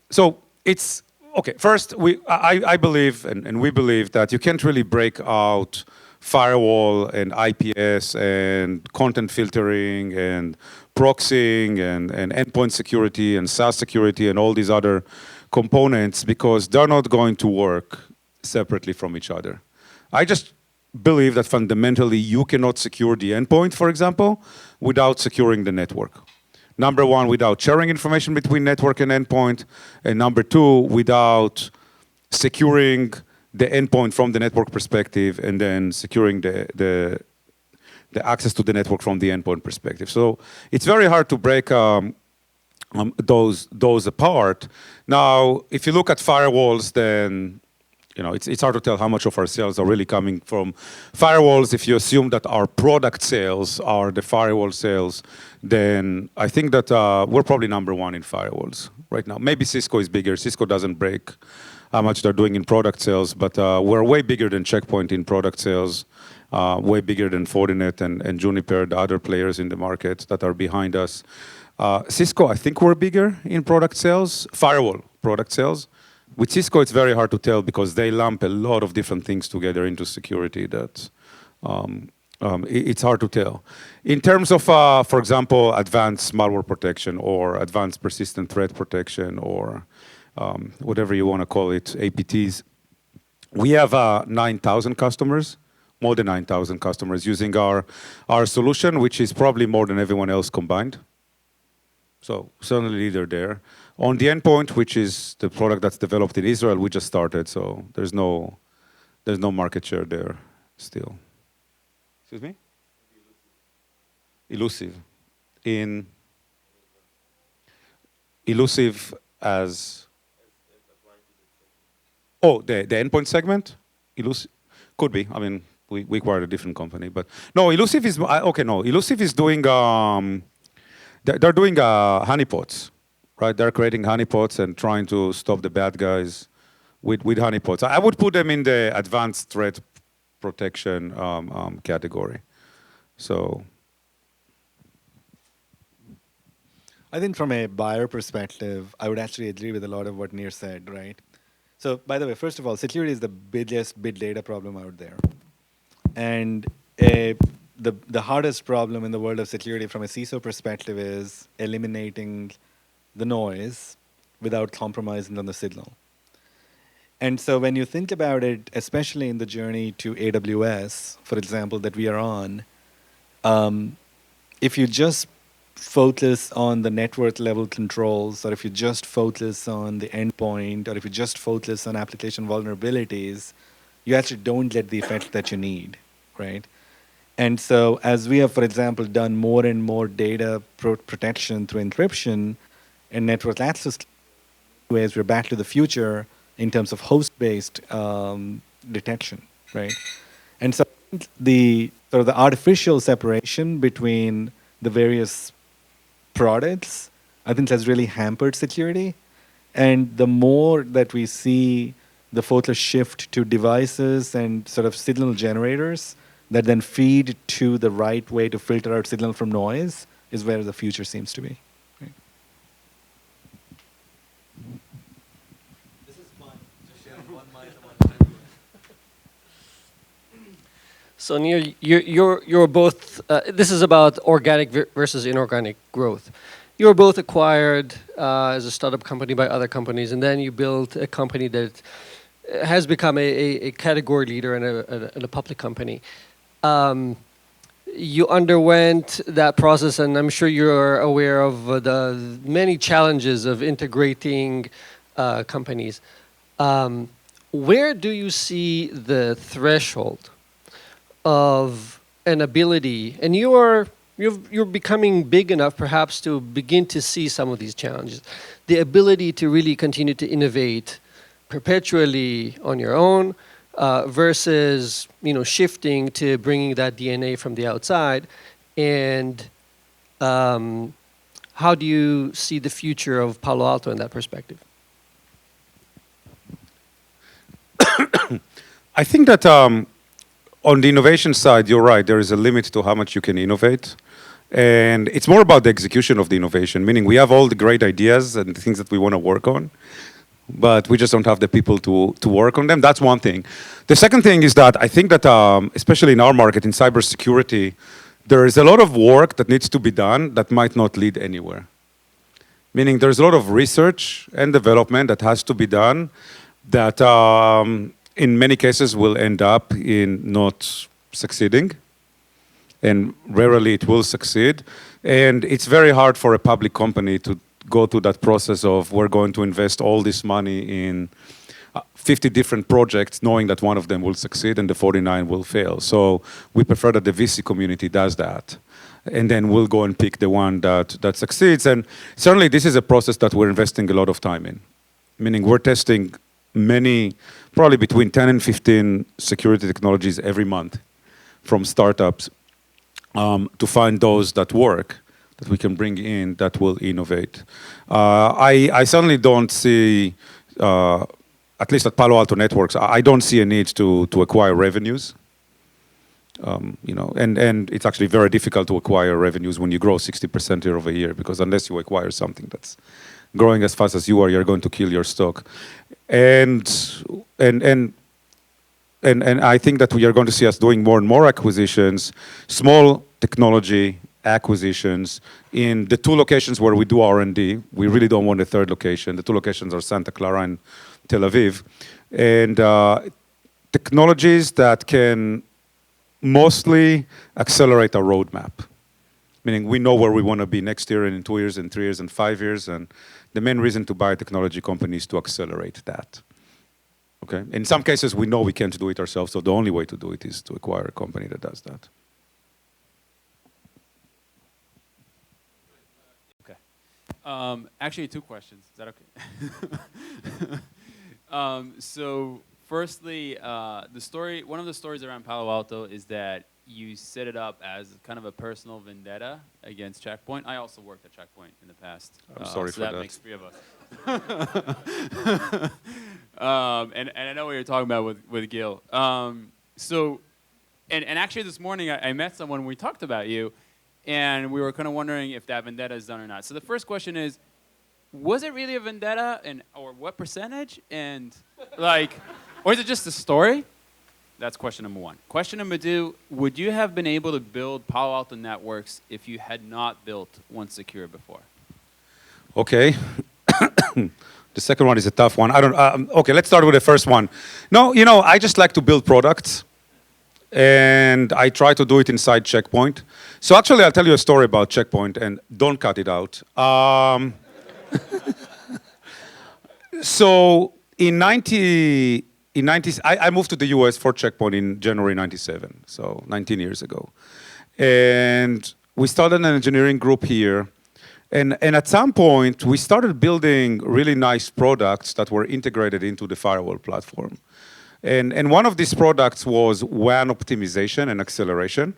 so it's, okay, first, I believe, and we believe that you can't really break out firewall and IPS and content filtering and proxying and endpoint security and SaaS security and all these other components because they're not going to work separately from each other. I just believe that fundamentally you cannot secure the endpoint, for example, without securing the network. Number one, without sharing information between network and endpoint, and number two, without securing the endpoint from the network perspective, and then securing the access to the network from the endpoint perspective. So it's very hard to break those apart. Now, if you look at firewalls, then it's hard to tell how much of our sales are really coming from firewalls. If you assume that our product sales are the firewall sales, then I think that we're probably number one in firewalls right now. Maybe Cisco is bigger. Cisco doesn't break how much they're doing in product sales, but we're way bigger than Check Point in product sales, way bigger than Fortinet and Juniper, the other players in the market that are behind us. Cisco, I think we're bigger in product sales, firewall product sales. With Cisco, it's very hard to tell because they lump a lot of different things together into security that it's hard to tell. In terms of, for example, advanced malware protection or advanced persistent threat protection or whatever you want to call it, APTs, we have 9,000 customers, more than 9,000 customers using our solution, which is probably more than everyone else combined. So certainly leader there. On the endpoint, which is the product that's developed in Israel, we just started, so there's no market share there still. Excuse me? Elusive. Elusive as... Oh, the endpoint segment? Elusive? Could be. I mean, we acquired a different company, but... No, Elusive is... Okay, no. Elusive is doing... They're doing honeypots. Right, they're creating honeypots and trying to stop the bad guys with honeypots. I would put them in the advanced threat protection category. So, I think from a buyer perspective, I would actually agree with a lot of what Nir said, right? So, by the way, first of all, security is the biggest big data problem out there. And the hardest problem in the world of security from a CISO perspective is eliminating the noise without compromising on the signal. And so when you think about it, especially in the journey to AWS, for example, that we are on, if you just focus on the network level controls, or if you just focus on the endpoint, or if you just focus on application vulnerabilities, you actually don't get the effect that you need, right? And so as we have, for example, done more and more data protection through encryption, and network access ways, we're back to the future in terms of host-based detection, right? And so the sort of the artificial separation between the various products, I think has really hampered security. And the more that we see the focus shift to devices and sort of signal generators that then feed to the right way to filter out signal from noise is where the future seems to be. So Nir, you're both. This is about organic versus inorganic growth. You were both acquired as a startup company by other companies, and then you built a company that has become a category leader and a public company. You underwent that process, and I'm sure you're aware of the many challenges of integrating companies. Where do you see the threshold of an ability, and you're becoming big enough perhaps to begin to see some of these challenges, the ability to really continue to innovate perpetually on your own versus shifting to bringing that DNA from the outside, and how do you see the future of Palo Alto in that perspective? I think that on the innovation side, you're right. There is a limit to how much you can innovate. And it's more about the execution of the innovation, meaning we have all the great ideas and the things that we want to work on, but we just don't have the people to work on them. That's one thing. The second thing is that I think that, especially in our market, in cybersecurity, there is a lot of work that needs to be done that might not lead anywhere. Meaning there's a lot of research and development that has to be done that in many cases will end up in not succeeding, and rarely it will succeed. And it's very hard for a public company to go through that process of we're going to invest all this money in 50 different projects knowing that one of them will succeed and the 49 will fail. So we prefer that the VC community does that. And then we'll go and pick the one that succeeds. And certainly this is a process that we're investing a lot of time in. Meaning we're testing many, probably between 10 and 15 security technologies every month from startups to find those that work, that we can bring in, that will innovate. I certainly don't see, at least at Palo Alto Networks, I don't see a need to acquire revenues. You know, and it's actually very difficult to acquire revenues when you grow 60% year over year, because unless you acquire something that's growing as fast as you are, you're going to kill your stock. And I think that we are going to see us doing more and more acquisitions, small technology acquisitions in the two locations where we do R&D. We really don't want a third location. The two locations are Santa Clara and Tel Aviv. And technologies that can mostly accelerate our roadmap. Meaning we know where we want to be next year and in 2 years and 3 years and 5 years. And the main reason to buy a technology company is to accelerate that. Okay? In some cases, we know we can't do it ourselves, so the only way to do it is to acquire a company that does that. Okay. Actually, 2 questions. Is that okay? So, firstly, one of the stories around Palo Alto is that you set it up as kind of a personal vendetta against Checkpoint. I also worked at Checkpoint in the past. I'm sorry so for that. That makes 3 of us. And I know what you're talking about with Gil. So, and actually this morning I met someone and we talked about you, and we were kind of wondering if that vendetta is done or not. So the first question is, was it really a vendetta, or what percentage? And like, or is it just a story? That's question number 1. Question number 2, would you have been able to build Palo Alto Networks if you had not built OneSecure before? Okay. The second one is a tough one. Okay, let's start with the first one. No, you know, I just like to build products, and I try to do it inside Checkpoint. So actually, I'll tell you a story about Checkpoint, and don't cut it out. So I moved to the US for Checkpoint in January 97, so 19 years ago. And we started an engineering group here. And at some point, we started building really nice products that were integrated into the firewall platform. And one of these products was WAN optimization and acceleration.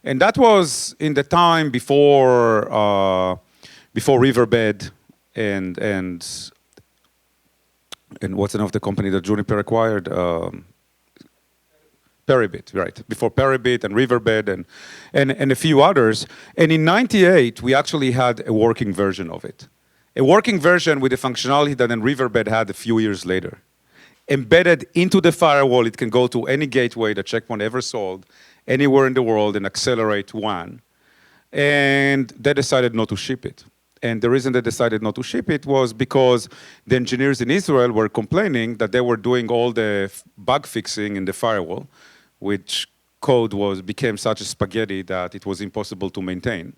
And that was in the time before Riverbed and what's the name of the company that Juniper acquired? Parabit, right. Before Parabit and Riverbed and a few others. And in 98, we actually had a working version of it. A working version with the functionality that then Riverbed had a few years later. Embedded into the firewall, it can go to any gateway that Checkpoint ever sold, anywhere in the world, and accelerate WAN. And they decided not to ship it. And the reason they decided not to ship it was because the engineers in Israel were complaining that they were doing all the bug fixing in the firewall, which code became such a spaghetti that it was impossible to maintain.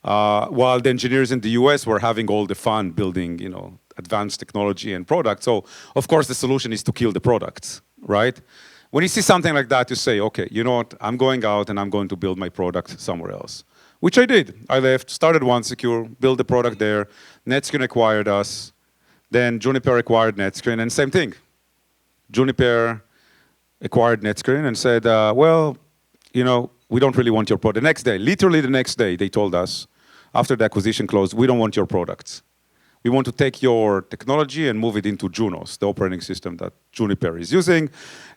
While the engineers in the US were having all the fun building, you know, advanced technology and products. So, of course, the solution is to kill the products, right? When you see something like that, you say, okay, you know what, I'm going out and I'm going to build my product somewhere else. Which I did. I left, started OneSecure, built the product there. NetScreen acquired us. Then Juniper acquired NetScreen, and same thing. Juniper acquired NetScreen and said, well, you know, we don't really want your product. The next day, literally the next day, they told us, after the acquisition closed, we don't want your products. We want to take your technology and move it into Junos, the operating system that Juniper is using.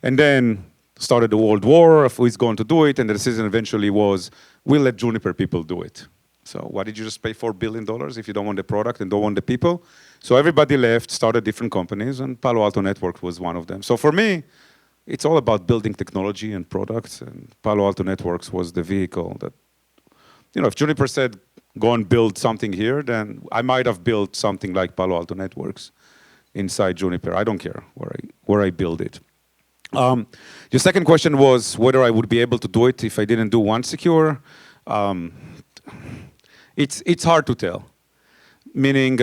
And then started the World War of who's going to do it, and the decision eventually was, we'll let Juniper people do it. So why did you just pay $4 billion if you don't want the product and don't want the people? So everybody left, started different companies, and Palo Alto Networks was one of them. So for me, it's all about building technology and products, and Palo Alto Networks was the vehicle that, you know, if Juniper said, go and build something here, then I might have built something like Palo Alto Networks inside Juniper. I don't care where I build it. Your second question was whether I would be able to do it if I didn't do one secure. It's hard to tell. Meaning,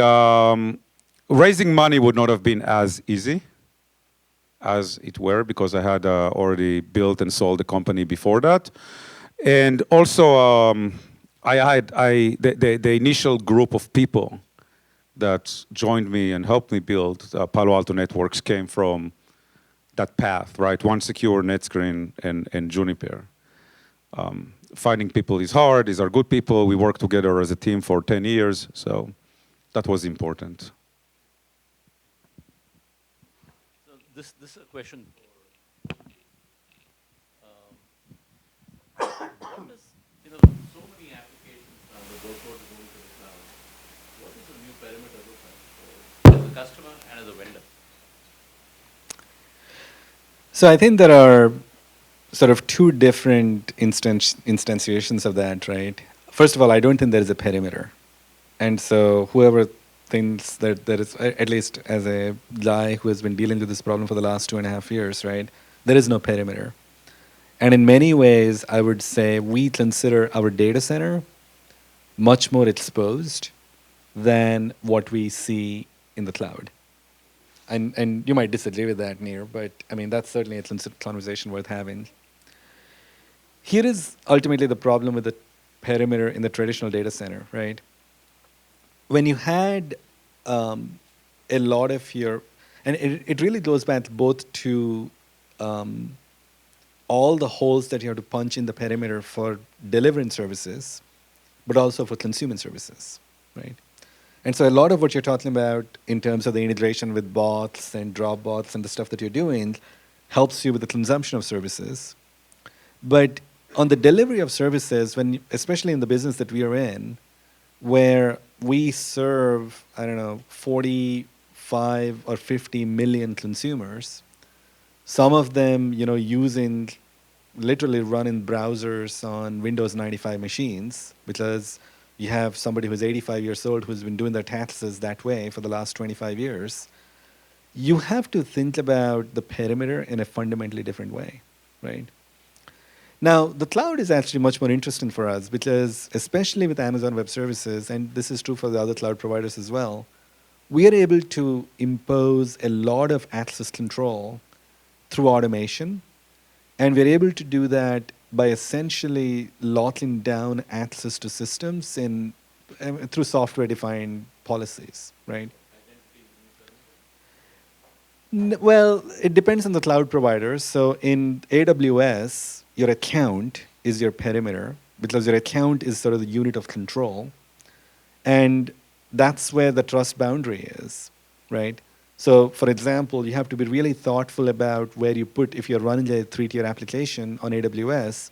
raising money would not have been as easy as it were because I had already built and sold the company before that. And also, the initial group of people that joined me and helped me build Palo Alto Networks came from that path, right? One Secure, NetScreen, and Juniper. Finding people is hard. These are good people. We worked together as a team for 10 years, so that was important. So this is a question for, what is, so many applications now, the workloads moving to the cloud. What does the new perimeter look like for the customer and as a vendor? So I think there are sort of two different instantiations of that, right? First of all, I don't think there is a perimeter. And so whoever thinks that there is, at least as a guy who has been dealing with this problem for the last 2.5 years, right? There is no perimeter. And in many ways, I would say we consider our data center much more exposed than what we see in the cloud. And you might disagree with that, Nir, but I mean, that's certainly a conversation worth having. Here is ultimately the problem with the perimeter in the traditional data center, right? When you had a lot of your, and it really goes back both to all the holes that you have to punch in the perimeter for delivering services, but also for consuming services, right? And so a lot of what you're talking about in terms of the integration with bots and drop bots and the stuff that you're doing helps you with the consumption of services. But on the delivery of services, when, especially in the business that we are in, where we serve, I don't know, 45 or 50 million consumers, some of them, using, literally running browsers on Windows 95 machines, because you have somebody who's 85 years old who's been doing their taxes that way for the last 25 years, you have to think about the perimeter in a fundamentally different way, right? Now, the cloud is actually much more interesting for us because, especially with Amazon Web Services, and this is true for the other cloud providers as well, we are able to impose a lot of access control through automation, and we're able to do that by essentially locking down access to systems through software-defined policies, right? Well, it depends on the cloud providers. So in AWS, your account is your perimeter because your account is sort of the unit of control. And that's where the trust boundary is, right? So for example, you have to be really thoughtful about where you put, if you're running a 3-tier application on AWS,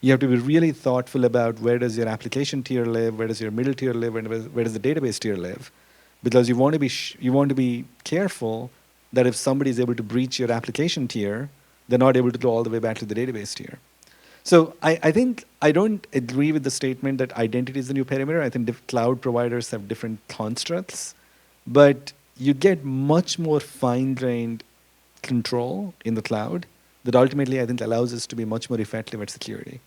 you have to be really thoughtful about where does your application tier live, where does your middle tier live, and where does the database tier live. Because you want to be careful that if somebody is able to breach your application tier, they're not able to go all the way back to the database tier. So I think I don't agree with the statement that identity is the new perimeter. I think cloud providers have different constructs, but you get much more fine-grained control in the cloud that ultimately I think allows us to be much more effective at security.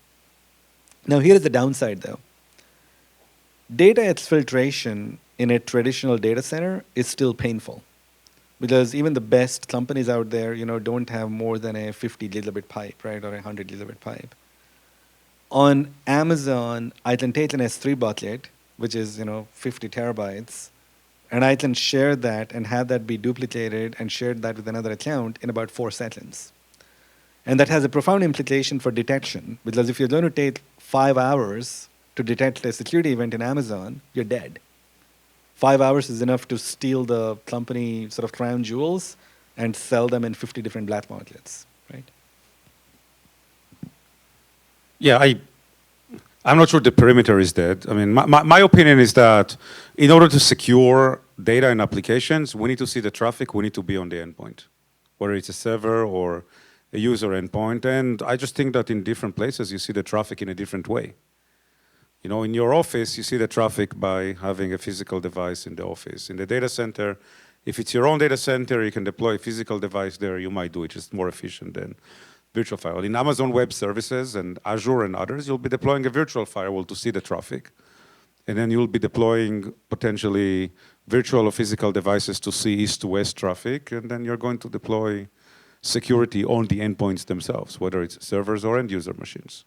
Now here is the downside though. Data exfiltration in a traditional data center is still painful because even the best companies out there, don't have more than a 50 gigabit pipe, right, or a 100 gigabit pipe. On Amazon, I can take an S3 bucket, which is 50 terabytes, and I can share that and have that be duplicated and shared that with another account in about 4 seconds. And that has a profound implication for detection, because if you're going to take 5 hours to detect a security event in Amazon, you're dead. 5 hours is enough to steal the company sort of crown jewels and sell them in 50 different black markets, right? Yeah, I'm not sure the perimeter is dead. I mean, my opinion is that in order to secure data and applications, we need to see the traffic, we need to be on the endpoint, whether it's a server or a user endpoint. And I just think that in different places, you see the traffic in a different way. In your office, you see the traffic by having a physical device in the office. In the data center, If it's your own data center, you can deploy a physical device there, you might do it. It's more efficient than virtual firewall. In Amazon Web Services and Azure and others, you'll be deploying a virtual firewall to see the traffic. And then you'll be deploying potentially virtual or physical devices to see east to west traffic. And then you're going to deploy security on the endpoints themselves, whether it's servers or end user machines.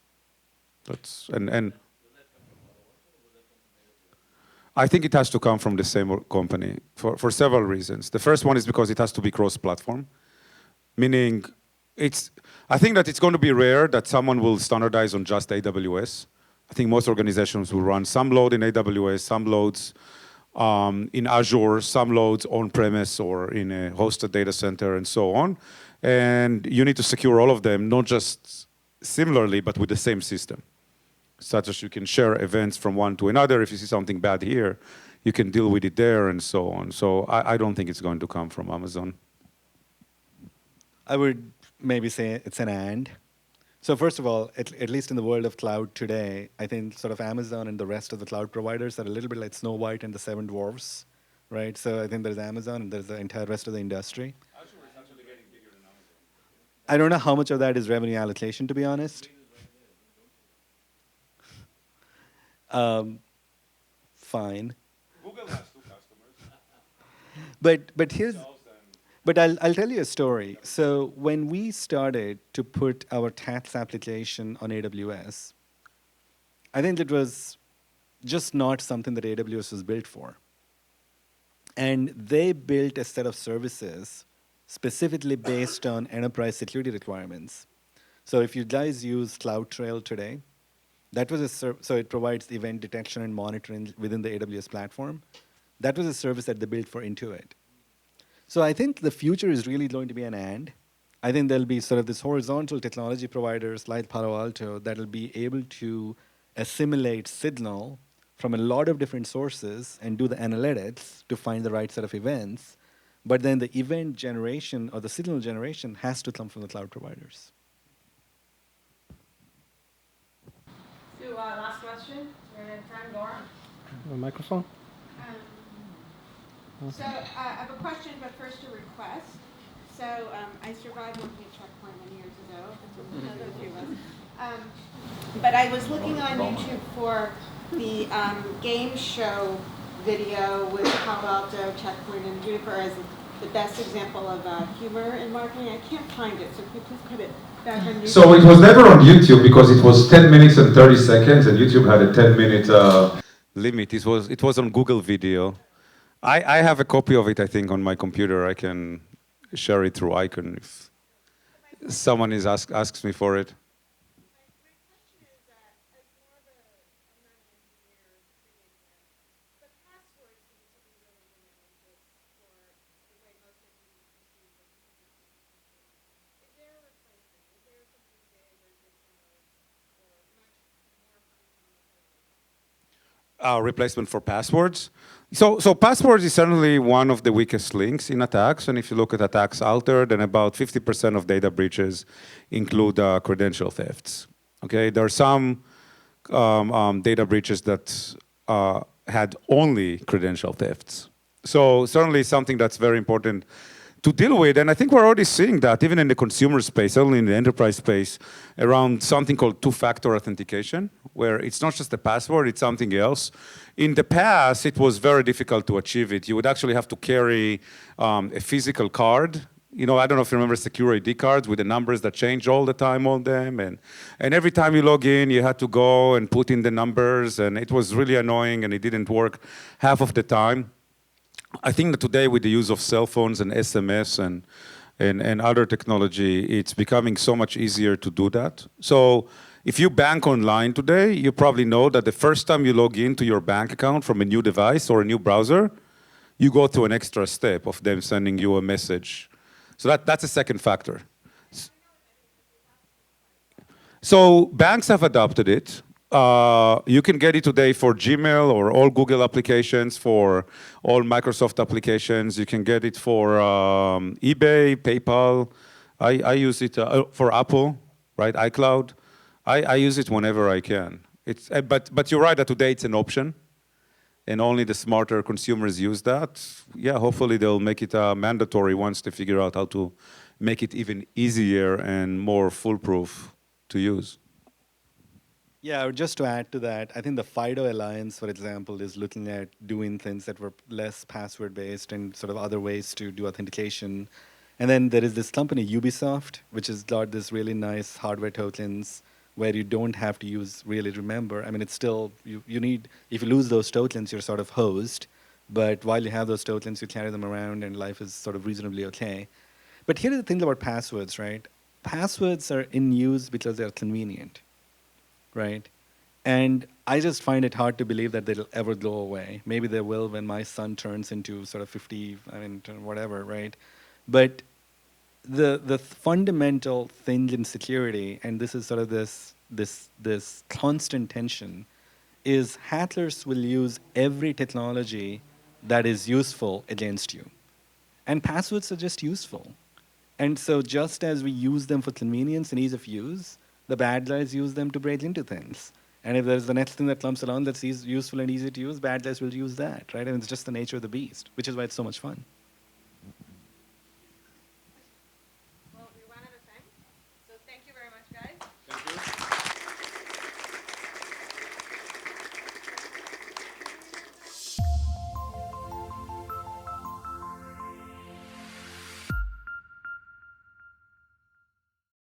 And I think it has to come from the same company for several reasons. The first one is because it has to be cross-platform, meaning I think that it's going to be rare that someone will standardize on just AWS. I think most organizations will run some load in AWS, some loads in Azure, some loads on-premise or in a hosted data center and so on. And you need to secure all of them, not just similarly, but with the same system, such as you can share events from one to another. If you see something bad here, you can deal with it there and so on. So I don't think it's going to come from Amazon. I would maybe say it's an and. So first of all, at least in the world of cloud today, I think sort of Amazon and the rest of the cloud providers are a little bit like Snow White and the Seven Dwarfs, right? So I think there's Amazon and there's the entire rest of the industry. I don't know how much of that is revenue allocation, to be honest. Fine. Google has 2 customers. But I'll tell you a story. So when we started to put our tax application on AWS, I think it was just not something that AWS was built for. And they built a set of services specifically based on enterprise security requirements. So if you guys use CloudTrail today, that was so it provides event detection and monitoring within the AWS platform. That was a service that they built for Intuit. So I think the future is really going to be an and. I think there'll be sort of this horizontal technology providers like Palo Alto that'll be able to assimilate signal from a lot of different sources and do the analytics to find the right set of events. But then the event generation or the signal generation has to come from the cloud providers. So last question. We're in time, Laura. A microphone? So I have a question, but first a request. So I survived Untitled Chapter many years ago. Another few of us. But I was looking on YouTube for the game show video with Palo Alto, Checkpoint, and Juniper as the best example of humor in marketing. I can't find it, so could you please put it back on YouTube? So it was never on YouTube because it was 10 minutes and 30 seconds, and YouTube had a 10-minute limit. It was on Google Video. I have a copy of it, I think, on my computer. I can share it through Icon if someone asks me for it. Replacement for passwords. So passwords is certainly one of the weakest links in attacks. And if you look at attacks Alto, then about 50% of data breaches include credential thefts. Okay, there are some data breaches that had only credential thefts. So certainly something that's very important to deal with, and I think we're already seeing that even in the consumer space, certainly in the enterprise space, around something called two-factor authentication, where it's not just a password, it's something else. In the past, it was very difficult to achieve it. You would actually have to carry a physical card. You know, I don't know if you remember secure ID cards with the numbers that change all the time on them. And every time you log in, you had to go and put in the numbers, and it was really annoying, and it didn't work half of the time. I think that today with the use of cell phones and SMS and other technology, it's becoming so much easier to do that. So if you bank online today, you probably know that the first time you log into your bank account from a new device or a new browser, you go through an extra step of them sending you a message. So that's a second factor. So banks have adopted it. You can get it today for Gmail or all Google applications, for all Microsoft applications. You can get it for eBay, PayPal. I use it for Apple, right? iCloud. I use it whenever I can. But you're right that today it's an option. and only the smarter consumers use that, yeah, hopefully they'll make it mandatory once they figure out how to make it even easier and more foolproof to use. Yeah, just to add to that, I think the FIDO Alliance, for example, is looking at doing things that were less password-based and sort of other ways to do authentication. And then there is this company, Ubisoft, which has got this really nice hardware tokens where you don't have to use really remember. I mean, it's still, you need, if you lose those tokens, you're sort of hosed. But while you have those tokens, you carry them around and life is sort of reasonably okay. But here are the things about passwords, right? Passwords are in use because they're convenient, right? And I just find it hard to believe that they'll ever go away. Maybe they will when my son turns into sort of 50, I mean, whatever, right? But the fundamental thing in security, and this is sort of this constant tension, is hackers will use every technology that is useful against you. And passwords are just useful. And so just as we use them for convenience and ease of use, the bad guys use them to break into things. And if there's the next thing that comes along that's useful and easy to use, bad guys will use that, right? And it's just the nature of the beast, which is why it's so much fun.